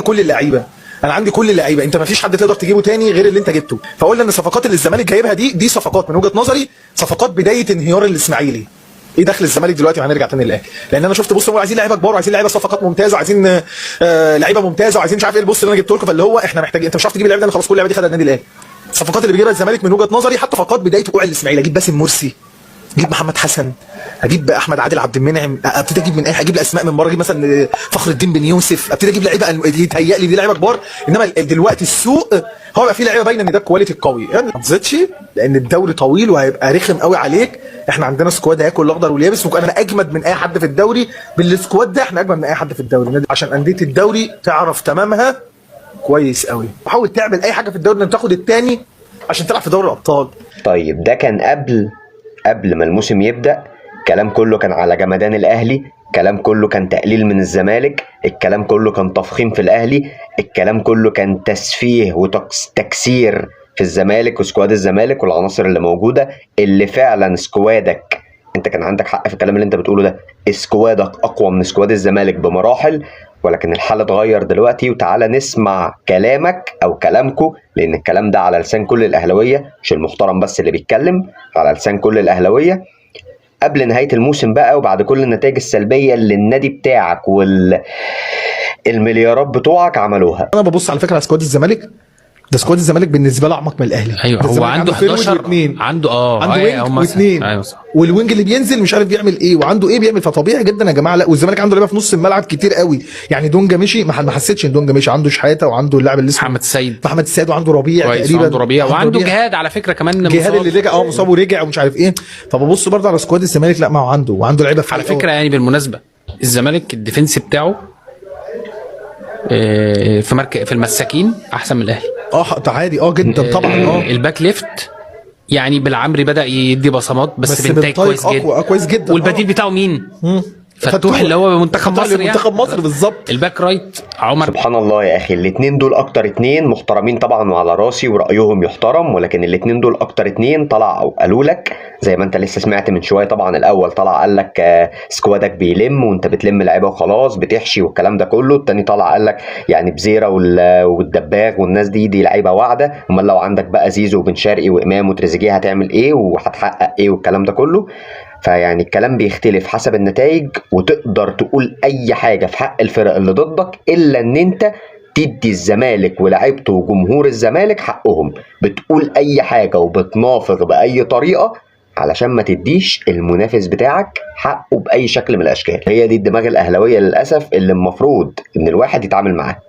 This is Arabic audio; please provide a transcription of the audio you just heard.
كل اللعيبه، انا عندي كل اللعيبه، انت ما فيش حد تقدر تجيبه تاني غير اللي انت جبته. فقلنا ان الصفقات اللي الزمالك جايبها دي صفقات من وجهه نظري صفقات بدايه انهيار الاسماعيلي. ايه دخل الزمالك دلوقتي وهنرجع تاني للاهلي؟ لان انا شفت بص عايزين لعيبه كبار وعايزين لعيبه صفقات ممتازه وعايزين لعيبه ممتازه وعايزين مش عارف ايه البص اللي انا جبته لكم، فاللي هو احنا محتاجين، انت مش عارف تجيب اللعيبه ده، خلاص كل اللعيبه دي خدها النادي الاهلي. الصفقات اللي بيجيبها الزمالك من وجهه نظري حتى صفقات بدايه وقوع الاسماعيلي، اجيب باسم مرسي، اجيب محمد حسن، اجيب احمد عادل عبد المنعم، ابتدي اجيب من اجيب الاسماء من بره، اجيب مثلا فخر الدين بن يوسف، ابتدي اجيب لعيبه يتهيأ لي دي لعيبه كبار. انما دلوقتي السوق هو بقى فيه لعيبه باينه ان ده الكواليتي القوي، يعني ما تزيدش لان الدوري طويل وهيبقى رخم قوي عليك. احنا عندنا سكواد هياكل الاخضر واليابس، وانا اجمد من اي حد في الدوري بالسكواد ده، احنا اجمد من اي حد في الدوري عشان انديه الدوري تعرف تمامها كويس قوي. حاول تعمل اي حاجه في الدوري ان تاخد الثاني عشان تلعب في دوري الابطال. طيب ده كان قبل ما الموسم يبدأ. كلام كله كان على جمدان الأهلي، كلام كله كان تقليل من الزمالك، الكلام كله كان تفخيم في الأهلي، الكلام كله كان تسفيه وتكسير في الزمالك وسكواد الزمالك والعناصر اللي موجودة، اللي فعلا سكوادك، انت كان عندك حق في الكلام اللي انت بتقوله ده، سكوادك أقوى من سكواد الزمالك بمراحل. ولكن الحال اتغير دلوقتي، وتعالى نسمع كلامك او كلامكو، لان الكلام ده على لسان كل الاهلاويه، مش المحترم بس اللي بيتكلم، على لسان كل الاهلاويه قبل نهايه الموسم بقى، وبعد كل النتائج السلبيه اللي النادي بتاعك والمليارات بتوعك عملوها. انا ببص على فكره على سكواد الزمالك ده، سكواد الزمالك بالنسبه له اعمق من الاهلي. ايوه هو عنده 11 عنده وينج واثنين، ايوه صح، والوينج اللي بينزل مش عارف بيعمل ايه وعنده ايه بيعمل، فطبيعي جدا يا جماعه. لا والزمالك عنده لعيبه في نص الملعب كتير قوي، يعني دونجا مشي ما حسيتش ان دونجا مشي، عنده شحاته وعنده اللاعب اللي اسمه محمد السيد وعنده ربيع تقريبا، عنده ربيع وعنده جهاد على فكره كمان، جهاد اللي رجع مصاب ورجع ومش عارف ايه. فببص برضه على سكواد الزمالك، لا ما هو عنده لعيبه على فكره يعني. بالمناسبه الزمالك الديفنس بتاعه في المساكين احسن من الاهلي. عادي جدا طبعا. الباك ليفت يعني بالعمري بدأ يدي بصمات بس بنتاج كويس جدا. والبديل بتاعه مين؟ فتوح اللي هو منتخب مصر، يعني منتخب مصر بالظبط. الباك رايت عمر. سبحان الله يا اخي، الاثنين دول اكتر اثنين محترمين طبعا وعلى راسي ورايهم يحترم، ولكن الاثنين دول اكتر اثنين طلعوا قالوا لك زي ما انت لسه سمعت من شويه. طبعا الاول طلع قال لك سكوادك بيلم وانت بتلم لعيبه وخلاص بتحشي والكلام ده كله. الثاني طلع قال لك يعني بزيره والدباغ والناس دي لعيبه واعده، امال لو عندك بقى زيزو وبن شرقي وامام وتريزيجيه هتعمل ايه وهتحقق ايه والكلام ده كله. فيعني الكلام بيختلف حسب النتائج، وتقدر تقول اي حاجه في حق الفرق اللي ضدك الا ان انت تدي الزمالك ولاعيبته وجمهور الزمالك حقهم. بتقول اي حاجه وبتنافق باي طريقه علشان ما تديش المنافس بتاعك حقه باي شكل من الاشكال. هي دي الدماغ الاهلاويه للاسف اللي المفروض ان الواحد يتعامل معاها.